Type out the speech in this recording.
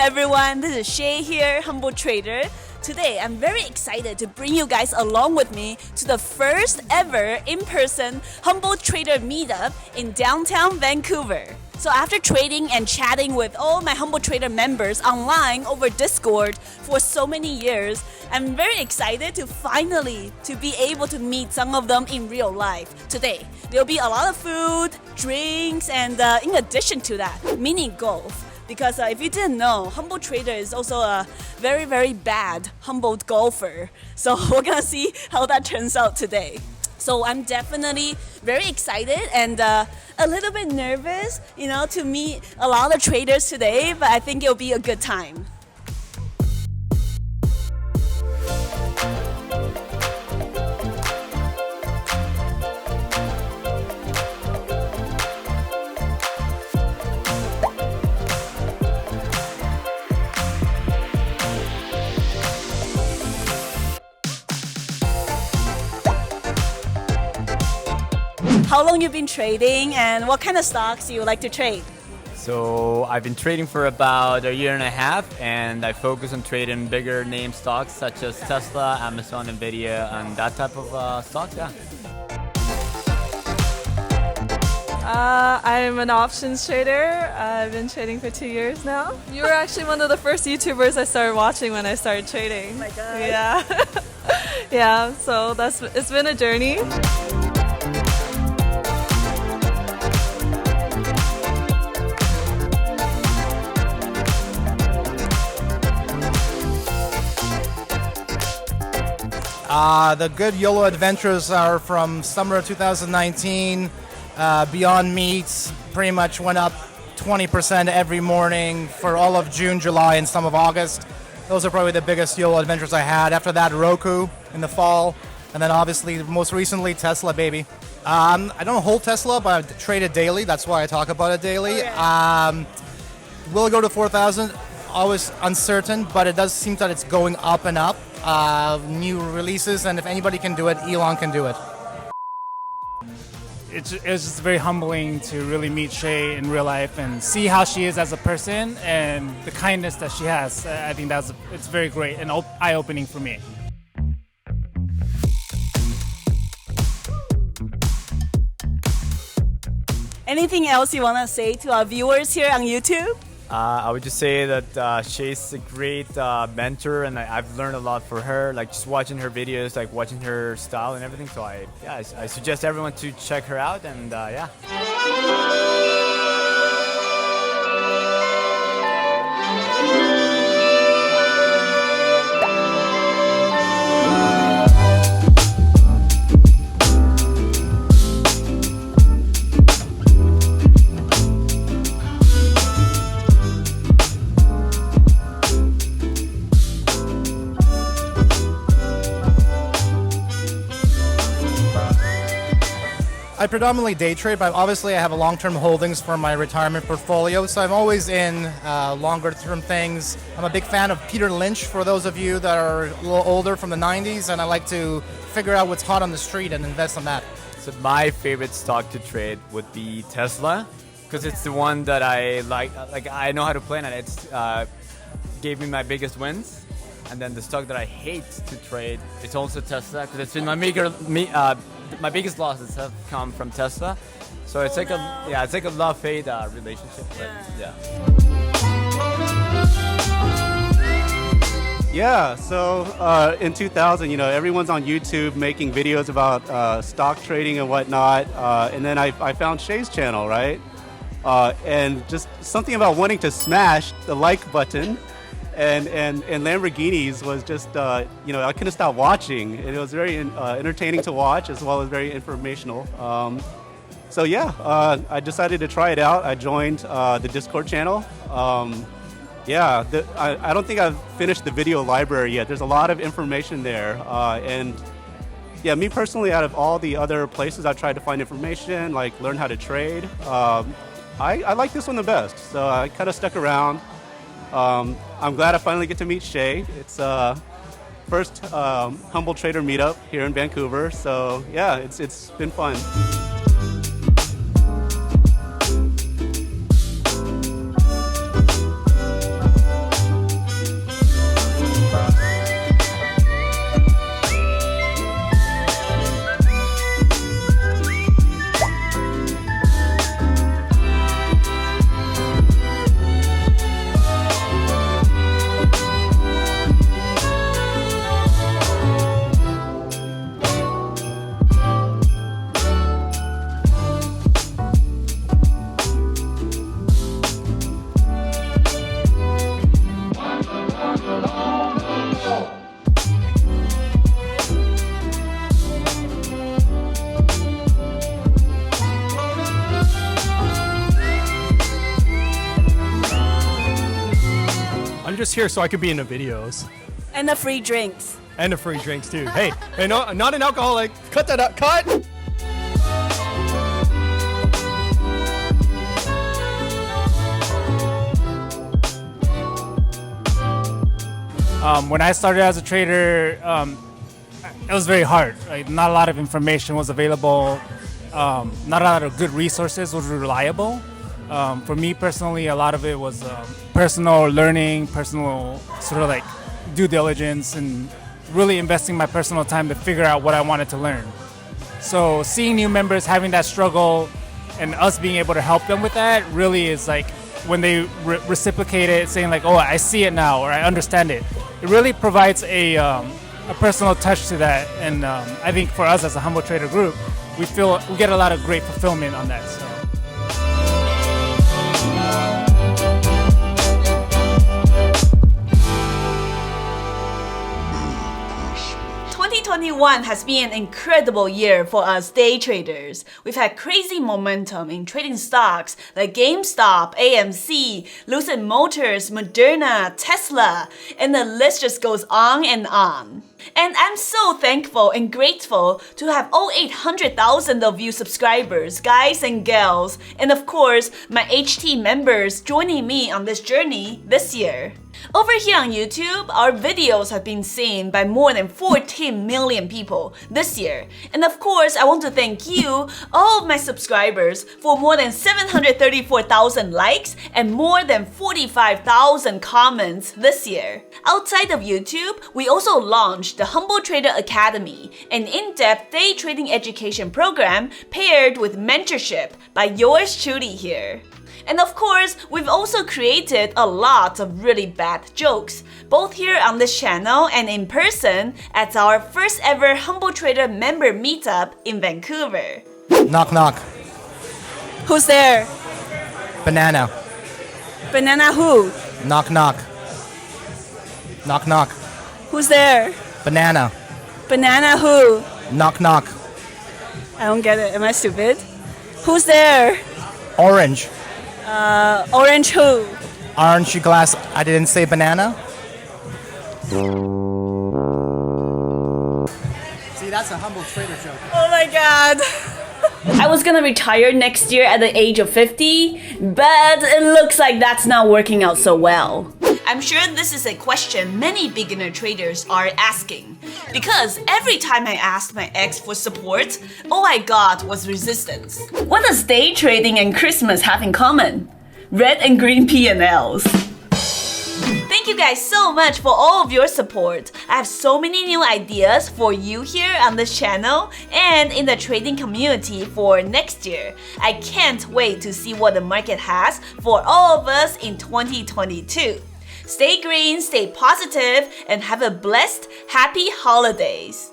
everyone, this is Shay here, Humble Trader. Today, I'm very excited to bring you guys along with me to the first ever in-person Humble Trader meetup in downtown Vancouver. So after trading and chatting with all my Humble Trader members online over Discord for so many years, I'm very excited to finally be able to meet some of them in real life today. There'll be a lot of food, drinks, and in addition to that, mini golf. Because if you didn't know, Humble Trader is also a very, very bad humbled golfer. So we're gonna see how that turns out today. So I'm definitely very excited and a little bit nervous, to meet a lot of traders today, but I think it'll be a good time. How long you been trading and what kind of stocks do you like to trade? So I've been trading for about a year and a half, and I focus on trading bigger name stocks such as Tesla, Amazon, Nvidia, and that type of stocks, yeah. I'm an options trader. I've been trading for 2 years now. You were actually one of the first YouTubers I started watching when I started trading. Oh my God. Yeah. Yeah, so it's been a journey. The good YOLO adventures are from summer of 2019. Beyond Meats pretty much went up 20% every morning for all of June, July, and some of August. Those are probably the biggest YOLO adventures I had. After that, Roku in the fall. And then obviously, most recently, Tesla, baby. I don't hold Tesla, but I trade it daily. That's why I talk about it daily. Okay. Will it go to 4,000? Always uncertain, but it does seem that it's going up and up. New releases, and if anybody can do it, Elon can do it. It's just very humbling to really meet Shay in real life and see how she is as a person and the kindness that she has. I think it's very great and eye-opening for me. Anything else you want to say to our viewers here on YouTube? I would just say that Shay's a great mentor, and I've learned a lot from her, like just watching her videos, like watching her style and everything. So I suggest everyone to check her out, and yeah. I predominantly day trade, but obviously I have a long-term holdings for my retirement portfolio, so I'm always in longer-term things. I'm a big fan of Peter Lynch, for those of you that are a little older, from the 90s, and I like to figure out what's hot on the street and invest on that. So my favorite stock to trade would be Tesla, because it's the one that I like. Like I know how to play, and it's gave me my biggest wins. And then the stock that I hate to trade is also Tesla, because it's been my biggest losses have come from Tesla. So it's like a love-hate relationship. But yeah. Yeah, so in 2000, everyone's on YouTube making videos about stock trading and whatnot. And then I found Shay's channel, right? And just something about wanting to smash the like button and Lamborghinis was just, I couldn't stop watching. And it was very entertaining to watch, as well as very informational. So yeah, I decided to try it out. I joined the Discord channel. Yeah, I don't think I've finished the video library yet. There's a lot of information there. And yeah, me personally, out of all the other places I've tried to find information, like learn how to trade, I like this one the best. So I kind of stuck around. I'm glad I finally get to meet Shay. It's first Humble Trader meetup here in Vancouver. So yeah, it's been fun. just here so I could be in the videos. And the free drinks. And the free drinks too. Hey, no, I'm not an alcoholic. Cut that out. Cut! When I started as a trader, it was very hard. Right? Not a lot of information was available. Not a lot of good resources was reliable. For me personally, a lot of it was personal learning, personal sort of like due diligence, and really investing my personal time to figure out what I wanted to learn. So seeing new members having that struggle and us being able to help them with that really is like when they reciprocate it, saying like, oh, I see it now, or I understand it. It really provides a personal touch to that, and I think for us as a Humble Trader group, we get a lot of great fulfillment on that. So. 2021 has been an incredible year for us day traders. We've had crazy momentum in trading stocks like GameStop, AMC, Lucid Motors, Moderna, Tesla, and the list just goes on and on. And I'm so thankful and grateful to have all 800,000 of you subscribers, guys and gals, and of course, my HT members joining me on this journey this year. Over here on YouTube, our videos have been seen by more than 14 million people this year. And of course, I want to thank you, all of my subscribers, for more than 734,000 likes and more than 45,000 comments this year. Outside of YouTube, we also launched the Humble Trader Academy, an in-depth day trading education program paired with mentorship by yours truly here. And of course, we've also created a lot of really bad jokes, both here on this channel and in person at our first ever Humble Trader member meetup in Vancouver. Knock knock. Who's there? Banana. Banana who? Knock knock. Knock knock. Who's there? Banana. Banana who? Knock knock. I don't get it. Am I stupid? Who's there? Orange. Orange who? Aren't you glass? I didn't say banana. See, that's a Humble Trader joke. Oh my god. I was gonna retire next year at the age of 50, but it looks like that's not working out so well. I'm sure this is a question many beginner traders are asking, because every time I asked my ex for support, all I got was resistance. What does day trading and Christmas have in common? Red and green P&Ls. Thank you guys so much for all of your support. I have so many new ideas for you here on this channel and in the trading community for next year. I can't wait to see what the market has for all of us in 2022. Stay green, stay positive, and have a blessed, happy holidays.